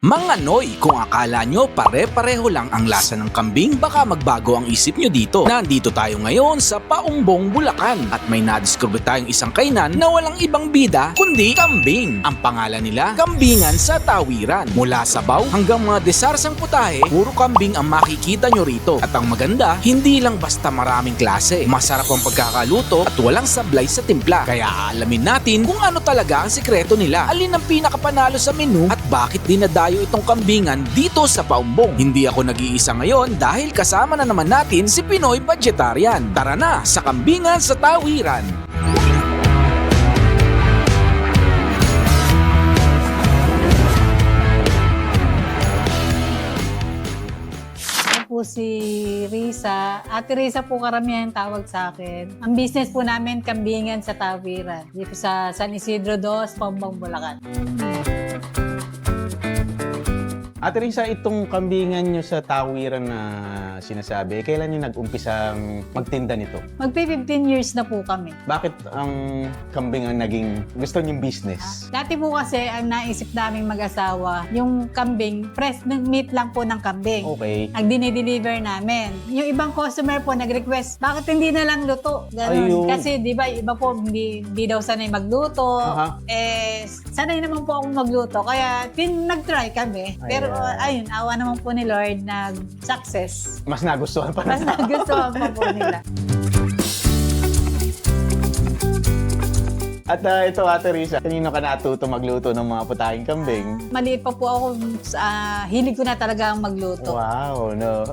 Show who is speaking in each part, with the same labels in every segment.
Speaker 1: Mga Noy, kung akala nyo pare-pareho lang ang lasa ng kambing, baka magbago ang isip nyo dito. Nandito tayo ngayon sa Paumbong, Bulacan at may nadiskubre tayong isang kainan na walang ibang bida kundi kambing. Ang pangalan nila, Kambingan sa Tawiran. Mula sabaw hanggang mga desarsang putahe, puro kambing ang makikita nyo rito. At ang maganda, hindi lang basta maraming klase. Masarap ang pagkakaluto at walang sablay sa timpla. Kaya aalamin natin kung ano talaga ang sikreto nila. Alin ang pinakapanalo sa menu at bakit dinadayo itong kambingan dito sa Paumbong. Hindi ako nag-iisa ngayon dahil kasama na naman natin si Pinoy Vegetarian. Tara na sa Kambingan sa Tawiran!
Speaker 2: Po si Risa. Ate Risa po karamihan tawag sa akin. Ang business po namin, Kambingan sa Tawiran. Dito sa San Isidro 2, Paumbong, Bulacan.
Speaker 3: Ate Risa, itong kambingan nyo sa Tawiran na sinasabi, kailan nyo nag-umpisang magtinda nito?
Speaker 2: Magpi-15 years na po kami.
Speaker 3: Bakit ang kambing ang naging gusto nyong business?
Speaker 2: Dati po kasi ang naisip naming mag-asawa, yung kambing, fresh meat lang po ng kambing.
Speaker 3: Okay.
Speaker 2: Ang dinideliver namin. Yung ibang customer po nag-request, bakit hindi na lang luto? Ganun.
Speaker 3: Ayun.
Speaker 2: Kasi di ba, iba po hindi daw sanay magluto.
Speaker 3: Aha.
Speaker 2: Sanay naman po akong magluto. Kaya nag-try kami. Pero ayun, awa naman po ni Lord, nag-success.
Speaker 3: Mas nagustuhan pa
Speaker 2: Mas
Speaker 3: na.
Speaker 2: nagustuhan pa po nila.
Speaker 3: At ito, Ate Risa, kanino ka natuto magluto ng mga putahing kambing?
Speaker 2: Maliit pa po ako, hilig ko na talaga ang magluto.
Speaker 3: Wow, no.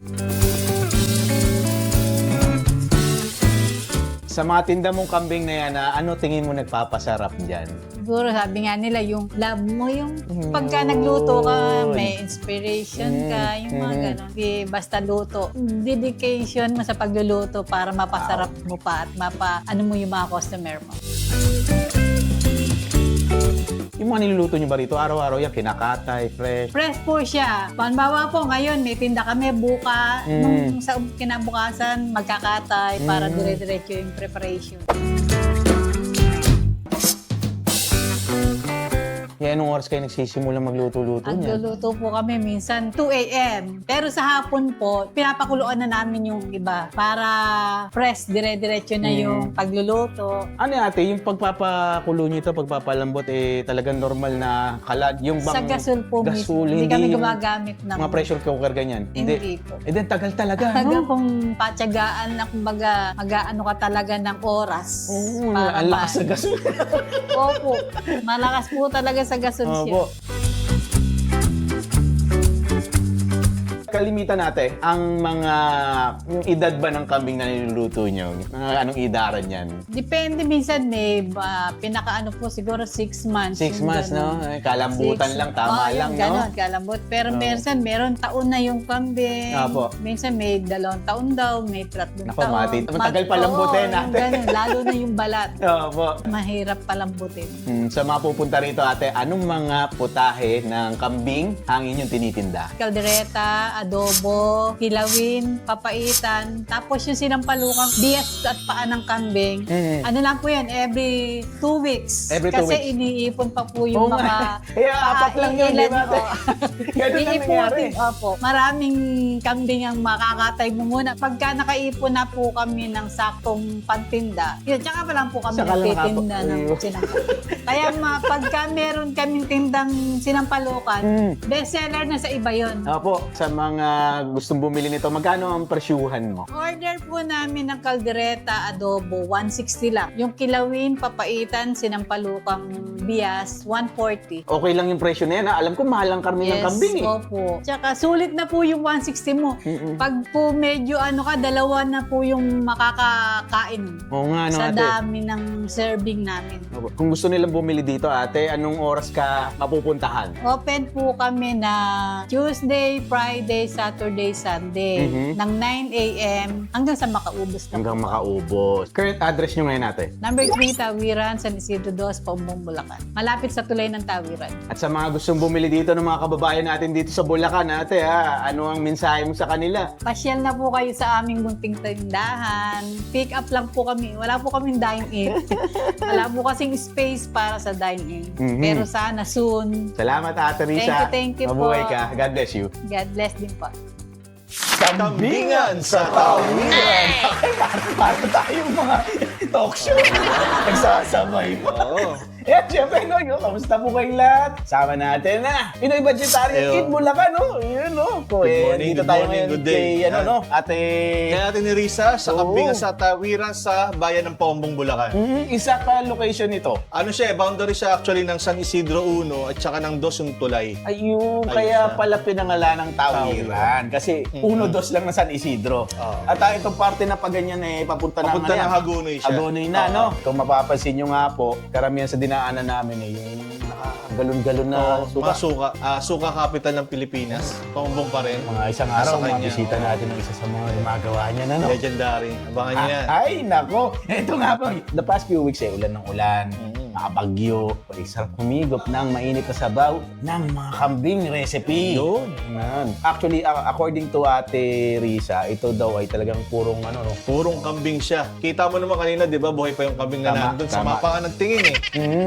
Speaker 3: Sa mga tinda mong kambing na yan, ano tingin mo nagpapasarap dyan?
Speaker 2: Siguro sabi nga nila, yung love mo, yung pagka nagluto ka, may inspiration ka, yung mga ganon. Di basta luto. Dedication mo sa pagluluto para mapasarap mo pa at ano mo yung mga customer mo.
Speaker 3: Yung mga niluluto nyo ba rito, araw-araw yan, kinakatay, fresh?
Speaker 2: Fresh po siya. Panbawa po ngayon, may tinda kami buka. Nung sa kinabukasan, magkakatay para dire-diretso yung preparation.
Speaker 3: Kaya anong oras kayo nagsisimula magluto-luto
Speaker 2: Ang
Speaker 3: niyan?
Speaker 2: luluto po kami minsan 2 a.m. Pero sa hapon po, pinapakuluan na namin yung iba para fresh, dire-diretso na yung pagluluto.
Speaker 3: Ano ate, yung pagpapakulo nyo ito, pagpapalambot, talagang normal na kalad? Yung bang
Speaker 2: Sa gasol po mismo. Hindi kami gumagamit ng
Speaker 3: mga pressure cooker ganyan?
Speaker 2: Hindi po.
Speaker 3: Then tagal talaga,
Speaker 2: Hanggang
Speaker 3: no?
Speaker 2: kung patyagaan na kumbaga mag-aano ka talaga ng oras.
Speaker 3: Oo,
Speaker 2: para
Speaker 3: ang lakas sa gasol.
Speaker 2: Opo. Malakas po talaga sa gasol siya.
Speaker 3: Opo. Kalimitan natin, ang mga, yung edad ba ng kambing na niluluto nyo? Mga anong edaran yan?
Speaker 2: Depende, minsan may pinakaano po siguro 6 months.
Speaker 3: 6
Speaker 2: yung
Speaker 3: months,
Speaker 2: ganun.
Speaker 3: no? Kalambutan lang, tama lang,
Speaker 2: yung
Speaker 3: no?
Speaker 2: ganon, kalambot. Pero minsan, meron taon na yung kambing.
Speaker 3: Opo.
Speaker 2: Minsan may 2 taon daw, may 3
Speaker 3: Nako,
Speaker 2: taon.
Speaker 3: matagal palambutin natin.
Speaker 2: Ganun, lalo na yung balat.
Speaker 3: Opo.
Speaker 2: Mahirap palambutin.
Speaker 3: Sa mga pupunta rito ate, anong mga putahe ng kambing ang inyong tinitinda?
Speaker 2: Kaldereta, adobo, hilawin, papaitan, tapos yung sinampalukang bias at paa ng kambing. Ano lang po yan, every 2 weeks.
Speaker 3: Every 2
Speaker 2: Kasi
Speaker 3: weeks.
Speaker 2: iniipon pa po yung
Speaker 3: Oo
Speaker 2: mga...
Speaker 3: nga. Kaya apat lang yun, di ba?
Speaker 2: po.
Speaker 3: Ganun lang nangyari.
Speaker 2: Opo. Maraming kambing ang makakatay mo muna. Pagka nakaipon na po kami ng saktong pantinda, yun, tsaka pa lang po kami
Speaker 3: Saka lang
Speaker 2: nagtitinda
Speaker 3: ako.
Speaker 2: ng
Speaker 3: Ayun.
Speaker 2: sinampalukan. Kaya pagka meron kaming tindang sinampalukan, bestseller na sa iba yun.
Speaker 3: Opo, sa mga gustong bumili nito, magkano ang presyuhan mo?
Speaker 2: Order po namin ng kaldereta, adobo, 160 lang. Yung kilawin, papaitan, sinampalukang bias, 140.
Speaker 3: Okay lang yung presyo na yan, ha? Alam ko mahal ang karne ng kambing eh.
Speaker 2: Opo. Tsaka sulit na po yung 160 mo. Pag po medyo dalawa na po yung makakakain
Speaker 3: Oo nga, no,
Speaker 2: sa
Speaker 3: ate.
Speaker 2: dami ng serving namin.
Speaker 3: Opo. Kung gusto nilang bumili dito, ate, anong oras ka mapupuntahan?
Speaker 2: Open po kami na Tuesday, Friday, Saturday, Sunday. Ng 9 a.m. hanggang sa makaubos na.
Speaker 3: Hanggang makaubos. Current address nyo ngayon natin.
Speaker 2: Number 3, Tawiran, San Isidro 2, Paumbong, Bulacan. Malapit sa tulay ng Tawiran.
Speaker 3: At sa mga gustong bumili dito ng mga kababayan natin dito sa Bulacan, ate ha, ano ang mensahe mo sa kanila?
Speaker 2: Pasyal na po kayo sa aming munting tindahan. Pick up lang po kami. Wala po kaming dine-in. Wala po kasing space para sa dine-in. Pero sana soon.
Speaker 3: Salamat, Ate Risa.
Speaker 2: Thank you po.
Speaker 3: Mabuhay ka. God bless you.
Speaker 2: God bless din po.
Speaker 3: Kambingan sa Tawiran. Para tayong mga talk show. Nagsasabay pa.
Speaker 4: Oo.
Speaker 3: Yan, syempre, no, kamusta po kayong lahat? Sama natin na. Pinoy Vegetarian Kid Bulacan, no? Yun, no?
Speaker 4: Good morning,
Speaker 3: dito
Speaker 4: good
Speaker 3: tayo
Speaker 4: morning,
Speaker 3: ngayon
Speaker 4: good day.
Speaker 3: kay, ano,
Speaker 4: Yan.
Speaker 3: no? Ate...
Speaker 4: Kaya natin ni Risa sa
Speaker 3: Oo.
Speaker 4: Kambingan sa Tawiran sa bayan ng Paumbong, Bulacan.
Speaker 3: Isa pa location nito.
Speaker 4: Ano siya, boundary siya actually ng San Isidro 1 at saka ng 2 yung tulay.
Speaker 3: Ayun,
Speaker 4: Ayun
Speaker 3: kaya
Speaker 4: siya.
Speaker 3: pala pinangalan ng Tawiran. Kasi 1-2 lang na San Isidro.
Speaker 4: Oo.
Speaker 3: At itong parte na pa ganyan eh, papunta na
Speaker 4: Papunta
Speaker 3: ano yan?
Speaker 4: ng Hagonoy siya.
Speaker 3: Hagonoy na,
Speaker 4: Oo.
Speaker 3: no? Kung mapapansin nyo nga po, karamihan sa dinaanan namin eh, yung galon-galon na
Speaker 4: Oo,
Speaker 3: suka.
Speaker 4: mga suka. Suka capital ng Pilipinas. Paumbong pa rin.
Speaker 3: Mga isang
Speaker 4: Nasa
Speaker 3: araw,
Speaker 4: kanya,
Speaker 3: mabisita
Speaker 4: oo.
Speaker 3: natin ng isa sa mga gumagawa niya na, no?
Speaker 4: Legendary. Abangan niyo yan.
Speaker 3: Ay, nako. Ito nga po. The past few weeks eh, ulan ng ulan, nakabagyo. Sarap humigop ng mainit na sabaw ng mga kambing recipe.
Speaker 4: Yun.
Speaker 3: Yan. Actually, according to Ate Risa, ito daw ay talagang purong ano, no?
Speaker 4: Purong kambing siya. Kita mo naman kanina, di ba, buhay pa yung kambing na
Speaker 3: Tama,
Speaker 4: nandun. Sa
Speaker 3: tama.
Speaker 4: mapa ka nagtingin eh.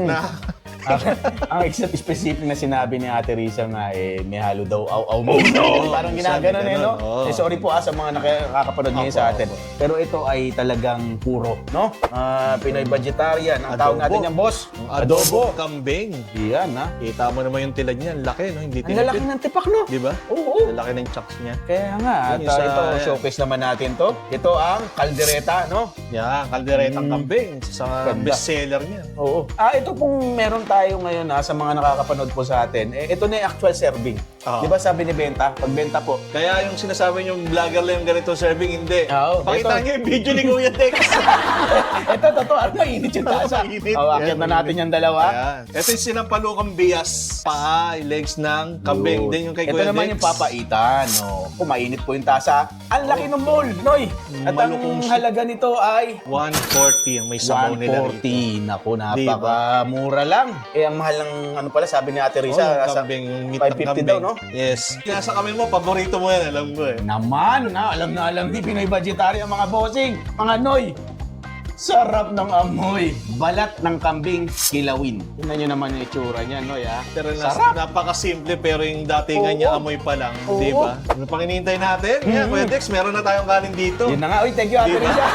Speaker 4: Na,
Speaker 3: Ang specific na sinabi ni Ate Risa nga eh, may halo daw aw-aw mo. Parang ginaganon
Speaker 4: sabi
Speaker 3: eh, no?
Speaker 4: ganon, oo.
Speaker 3: Sorry po sa mga nakakapanood ngayon sa atin.
Speaker 4: Opo.
Speaker 3: Pero ito ay talagang puro, no? Pinoy Vegetarian. Ang tawag
Speaker 4: Adobo.
Speaker 3: natin yan, boss.
Speaker 4: adobo kambing.
Speaker 3: Yan, ha?
Speaker 4: Kita mo naman yung tilad niya. Ang laki, no? Hindi
Speaker 3: Ang lalaki ng tipak, no?
Speaker 4: Di ba?
Speaker 3: Oo.
Speaker 4: Ang laki ng chunks niya.
Speaker 3: Kaya nga, at
Speaker 4: Yung isa,
Speaker 3: ito,
Speaker 4: yan.
Speaker 3: showcase naman natin to. Ito ang kaldereta, no?
Speaker 4: Yeah, kalderetang kambing. Sa
Speaker 3: Ganda.
Speaker 4: bestseller niya.
Speaker 3: Oo. Ito pong meron tayo ngayon sa mga nakakapanood po sa atin. Ito na yung actual serving.
Speaker 4: Oo.
Speaker 3: Di ba sabi ni Benta? Pagbenta po.
Speaker 4: Kaya yung sinasabi yung vlogger lang yung ganito serving, hindi.
Speaker 3: Oo,
Speaker 4: Pakita
Speaker 3: ito.
Speaker 4: niyo yung video ni Kuya Tex.
Speaker 3: Ito, totoo. Ano, mainit yung tasa.
Speaker 4: Mainit.
Speaker 3: Akit na natin yung dalawa.
Speaker 4: Ayan. Ito yung sinampalukang bias. Paa, yung legs ng kambing.
Speaker 3: Yun.
Speaker 4: Then yung kay
Speaker 3: Ito
Speaker 4: Kuya
Speaker 3: naman
Speaker 4: Tex.
Speaker 3: yung papaitan. No? Kung mainit po yung tasa. Ang laki ng bowl, Noy. At ang
Speaker 4: Malukong siya.
Speaker 3: halaga nito ay
Speaker 4: 140 ang may sabaw nila rito.
Speaker 3: 140. Naku, napakamura lang. Eh, ang mahal ng ano pala, sabi ni Ate
Speaker 4: Oh,
Speaker 3: Risa,
Speaker 4: yung
Speaker 3: nasa
Speaker 4: kambing, yung meat ng
Speaker 3: 550
Speaker 4: kambing.
Speaker 3: daw, no?
Speaker 4: Yes. Nasa kami mo, paborito mo yan, alam ko eh.
Speaker 3: Naman, alam na alam ni Pinoy Vegetarian, mga bossing, mga Noy. Sarap ng amoy. Balat ng kambing, kilawin. Tingnan nyo naman yung itsura niya, Noy, ha?
Speaker 4: Pero
Speaker 3: Sarap.
Speaker 4: napaka-simple pero yung datingan
Speaker 3: Oo.
Speaker 4: niya amoy pa lang,
Speaker 3: Oo.
Speaker 4: di ba? Ano pang hinihintay natin? Yan, Kuya Tex, meron na tayong kanin dito.
Speaker 3: Yun na nga. Uy, thank you, Ate
Speaker 4: Di ba?
Speaker 3: Risa.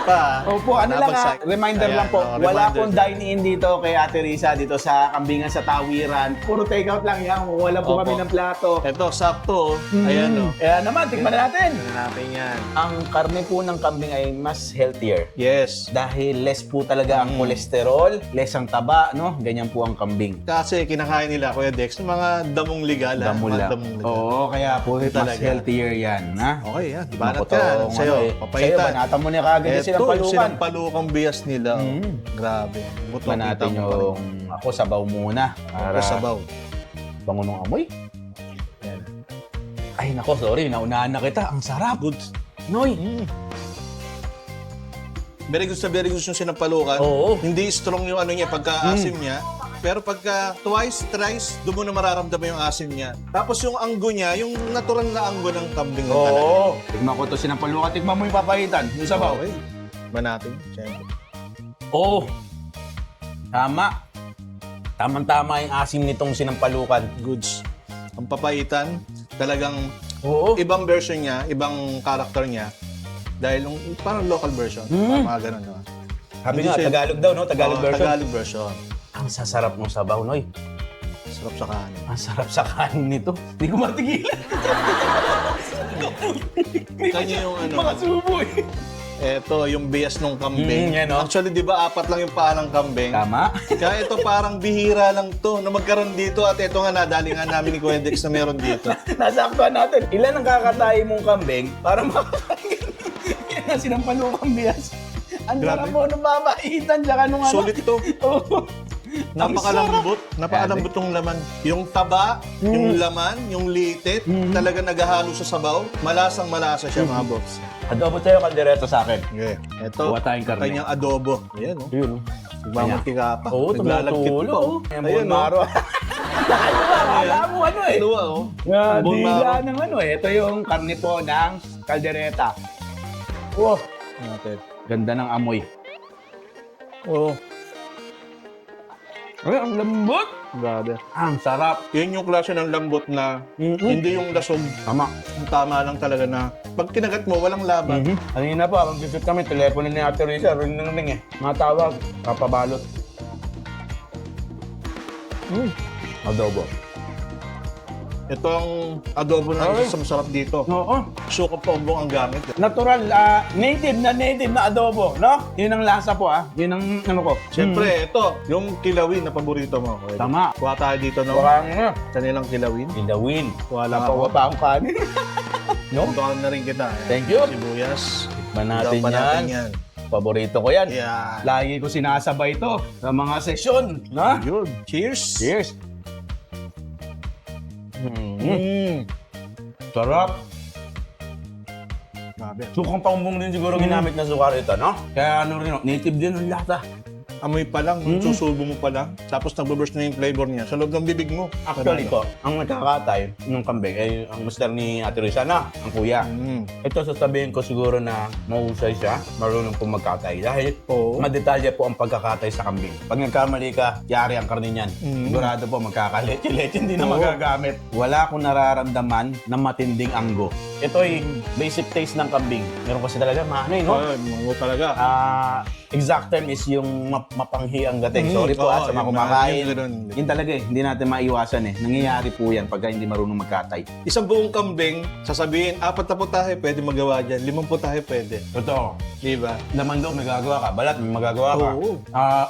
Speaker 4: Pa.
Speaker 3: Opo, ano lang ha, reminder
Speaker 4: Ayan,
Speaker 3: lang po,
Speaker 4: oh,
Speaker 3: wala
Speaker 4: reminder.
Speaker 3: pong dine-in dito kay Ate Risa dito sa Kambingan sa Tawiran. Puro take-out lang yan, wala po
Speaker 4: Opo.
Speaker 3: kami ng plato.
Speaker 4: Ito, sakto. oh. Ayan, o.
Speaker 3: Kaya naman, tikman na natin.
Speaker 4: Tignan natin yan.
Speaker 3: Ang karne po ng kambing ay mas healthier.
Speaker 4: Yes.
Speaker 3: Dahil less po talaga ang kolesterol, less ang taba, no? Ganyan po ang kambing.
Speaker 4: Kasi kinakain nila, Kuya Dex, ng mga damong legal. ha?
Speaker 3: Damo
Speaker 4: Mga
Speaker 3: lang.
Speaker 4: damong legal.
Speaker 3: Oo, kaya po mas
Speaker 4: Talaga.
Speaker 3: healthier yan, ha?
Speaker 4: Okay, yan. Banat
Speaker 3: Naku,
Speaker 4: ka.
Speaker 3: tong
Speaker 4: Sa'yo,
Speaker 3: ano eh. Sa'yo,
Speaker 4: papaitan.
Speaker 3: banatan mo na kagad yung
Speaker 4: Ito, yung
Speaker 3: sinampalukan.
Speaker 4: sinampalukang bias nila. oh. Grabe. Buto
Speaker 3: Tikman natin
Speaker 4: kita mo pa
Speaker 3: yung
Speaker 4: rin.
Speaker 3: ako sabaw muna.
Speaker 4: Para sabaw.
Speaker 3: Bango ng amoy.
Speaker 4: Yan.
Speaker 3: Ay, nako, sorry. Naunahan na kita. Ang sarap.
Speaker 4: Good.
Speaker 3: Noy.
Speaker 4: Very good yung sinampalukan.
Speaker 3: Oo.
Speaker 4: Hindi strong yung ano niya, pagka-asim niya. Pero pagka twice, thrice, doon mo na mararamdaman yung asim niya. Tapos yung anggo niya, yung natural na anggo ng kambing na talaga.
Speaker 3: Oo. Tignan ko to sinampalukan. Tignan mo yung papahitan. Yung sabaw.
Speaker 4: Okay. Ba natin? Siyempre.
Speaker 3: Oo. Tama. Tamang-tama yung asim nitong sinampalukan.
Speaker 4: Goods. Ang papaitan, talagang
Speaker 3: Oo.
Speaker 4: ibang version niya, ibang character niya. Dahil yung parang local version. Mga ganun naman.
Speaker 3: Sabi
Speaker 4: Hindi
Speaker 3: nga,
Speaker 4: siya-
Speaker 3: Tagalog daw, no? Tagalog
Speaker 4: Oo,
Speaker 3: version.
Speaker 4: Tagalog version.
Speaker 3: Ang sasarap ng sabaw, Noy.
Speaker 4: Sarap sa kanin.
Speaker 3: Ang sarap sa kanin nito. Hindi ko matigilan.
Speaker 4: Kanya yung ano,
Speaker 3: Mga subo eh.
Speaker 4: eto, yung bias ng kambing.
Speaker 3: Yan, no?
Speaker 4: Actually, di ba, 4 lang yung paa ng kambing?
Speaker 3: Tama.
Speaker 4: Kaya ito parang bihira lang to na magkaroon dito at ito nga nadali nga namin ni Kuya Dex na meron dito.
Speaker 3: Nasaktuhan natin. Ilan ang kakatayi mong kambing para makakain? Yan ang sinampalukang bias. Ang
Speaker 4: Grabe.
Speaker 3: sarap mo nung mamaitan tsaka nung ano.
Speaker 4: Sulit to.
Speaker 3: Oo.
Speaker 4: Napakalambot. Napakalambot yung laman. Yung taba, yung laman, yung litit, talaga naghahalo sa sabaw. Malasang-malasa siya, mga boss.
Speaker 3: Adobo tayo, kaldereta sa akin.
Speaker 4: Okay. Ito,
Speaker 3: Kuha tayong karne.
Speaker 4: kanyang adobo. Ayan, oh.
Speaker 3: Yun.
Speaker 4: Nagmamantika pa.
Speaker 3: Oo,
Speaker 4: Naglalagkit
Speaker 3: tumutulo.
Speaker 4: pa, oh.
Speaker 3: Ayan,
Speaker 4: Ayan, oh.
Speaker 3: maro. Akala mo ano eh.
Speaker 4: Luwa, oh. Bone
Speaker 3: Dila
Speaker 4: marrow.
Speaker 3: ng ano eh. Ito yung karne po ng kaldereta. Wow.
Speaker 4: Natin.
Speaker 3: Ganda ng amoy. Oh. Ay, ang lambot.
Speaker 4: Grabe.
Speaker 3: Ang sarap.
Speaker 4: Yun yung klase ng lambot na hindi yung lasog.
Speaker 3: Tama.
Speaker 4: Yung tama lang talaga na pag kinagat mo, walang laban.
Speaker 3: Kanina po, habang visit kami, telepono ni Ate Risa, ring eh. Matawag, kapabalot. Adobo.
Speaker 4: Ito ang adobo na
Speaker 3: Ay.
Speaker 4: isa sa masarap dito.
Speaker 3: Oo.
Speaker 4: Suka pombong ang gamit.
Speaker 3: Natural, native na adobo, no? Yun ang lasa po, Yun ang ano ko.
Speaker 4: Siyempre, ito, yung kilawin na paborito mo. Okay.
Speaker 3: Tama.
Speaker 4: Kuha tayo dito, no?
Speaker 3: Parang ano,
Speaker 4: Kanilang kilawin.
Speaker 3: Ilawin.
Speaker 4: Wala pa
Speaker 3: Napawa
Speaker 4: ako.
Speaker 3: pa akong kanin. No?
Speaker 4: Puntahan na rin kita. Ayan.
Speaker 3: Thank you.
Speaker 4: Sibuyas.
Speaker 3: Tikman natin
Speaker 4: Tikman natin
Speaker 3: yan. Paborito ko yan.
Speaker 4: Yan.
Speaker 3: Lagi ko sinasabay ito sa mga sesyon, no?
Speaker 4: Yun. Cheers.
Speaker 3: Cheers. Sarap.
Speaker 4: Grabe.
Speaker 3: Sukang paumbong din siguro ginamit na sukar ito, no? Kaya ano rin, native din ang lata.
Speaker 4: Amoy pa lang, susubo mo pa lang, tapos nagbo-burst na yung flavor niya sa loob ng bibig mo.
Speaker 3: Actually po, ang nagkakatay ng kambing ay ang master ni Ate Risa na, ang kuya. Ito sasabihin ko siguro na mahusay siya, marunong pong magkatay. Dahil madetalye po ang pagkakatay sa kambing. Pag nagkamali ka, yari ang karne niyan. Sigurado po magkakaleche-leche, hindi na magagamit. Wala akong nararamdaman na matinding anggo. Ito ay basic taste ng kambing. Meron kasi talaga ano no?
Speaker 4: Ay, mga talaga.
Speaker 3: Exact term is yung mapanghi ang dating. Sorry po sa mga
Speaker 4: yung
Speaker 3: kumakain.
Speaker 4: yung ganun.
Speaker 3: Yun talaga hindi natin maiwasan Nangyayari po yan pagka hindi marunong magkatay.
Speaker 4: Isang buong kambing, sasabihin, 4 na putahe pwede magawa dyan, 5 putahe pwede.
Speaker 3: Totoo.
Speaker 4: Di ba?
Speaker 3: Laman daw may magagawa ka, balat may magagawa ka.
Speaker 4: Oo.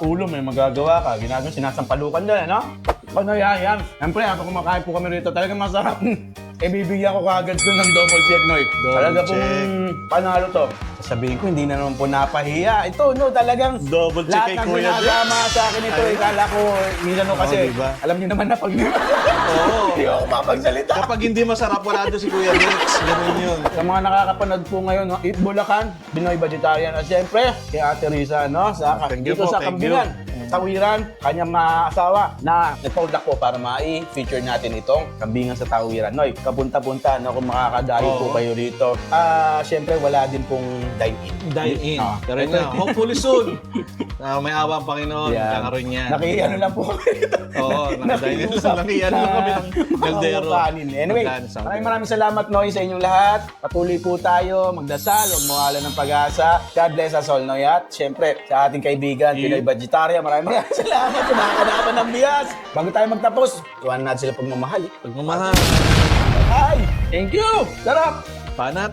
Speaker 3: Ulo may magagawa ka, ginagawa sinasampalukan dyan, no? Pag yan. Siyempre, habang kumakain po kami rito, talagang masarap. Bibigyan ko kagad doon ng double check, Noy. Talaga
Speaker 4: check.
Speaker 3: pong panalo to. Sabihin ko, hindi na naman po napahiya. Ito, no, talagang
Speaker 4: Double check kay
Speaker 3: lahat ng
Speaker 4: Kuya
Speaker 3: ginagama sa akin ito. Kala ko, minsan no, kasi,
Speaker 4: diba?
Speaker 3: alam niyo naman na pag
Speaker 4: Oo.
Speaker 3: hindi ako mapagsalita.
Speaker 4: Kapag hindi masarap, wala doon si Kuya Dex. Ganun yun.
Speaker 3: Sa mga nakakapanood po ngayon, no, Eat Bulacan, Binoy Vegetarian. At siyempre, kay Ate Risa, no, sa,
Speaker 4: Thank you
Speaker 3: dito
Speaker 4: po,
Speaker 3: sa
Speaker 4: thank
Speaker 3: Kambingan. Tawiran, kanyang maasawa na nagpaudak po para mai-feature natin itong Kambingan sa Tawiran. Noy, kapunta-punta, no, kung makakadayo po
Speaker 4: Oo.
Speaker 3: kayo rito. Siyempre, wala din pong dine-in.
Speaker 4: Dine-in. Pero
Speaker 3: Ito,
Speaker 4: na, hopefully soon. May awa ang Panginoon,
Speaker 3: Yan.
Speaker 4: kakaroon niya.
Speaker 3: Naki-ano lang po kami dito.
Speaker 4: Oo, nakadine-in lang. Nakiyan lang kami ng kaldero.
Speaker 3: Kanin. Anyway,
Speaker 4: Magkain sa
Speaker 3: maraming salamat, Noy, sa inyong lahat. Patuloy po tayo, magdasal, huwag mawala ng pag-asa. God bless us all, Noy. At siyempre, sa ating kaibigan, Pinoy Vegetarian, maraming salamat sa nakakanapan ng bias. Bago tayo magtapos, iwanan natin sila pagmamahal.
Speaker 4: Pagmamahal.
Speaker 3: Hi! Thank you! Sarap!
Speaker 4: Panat.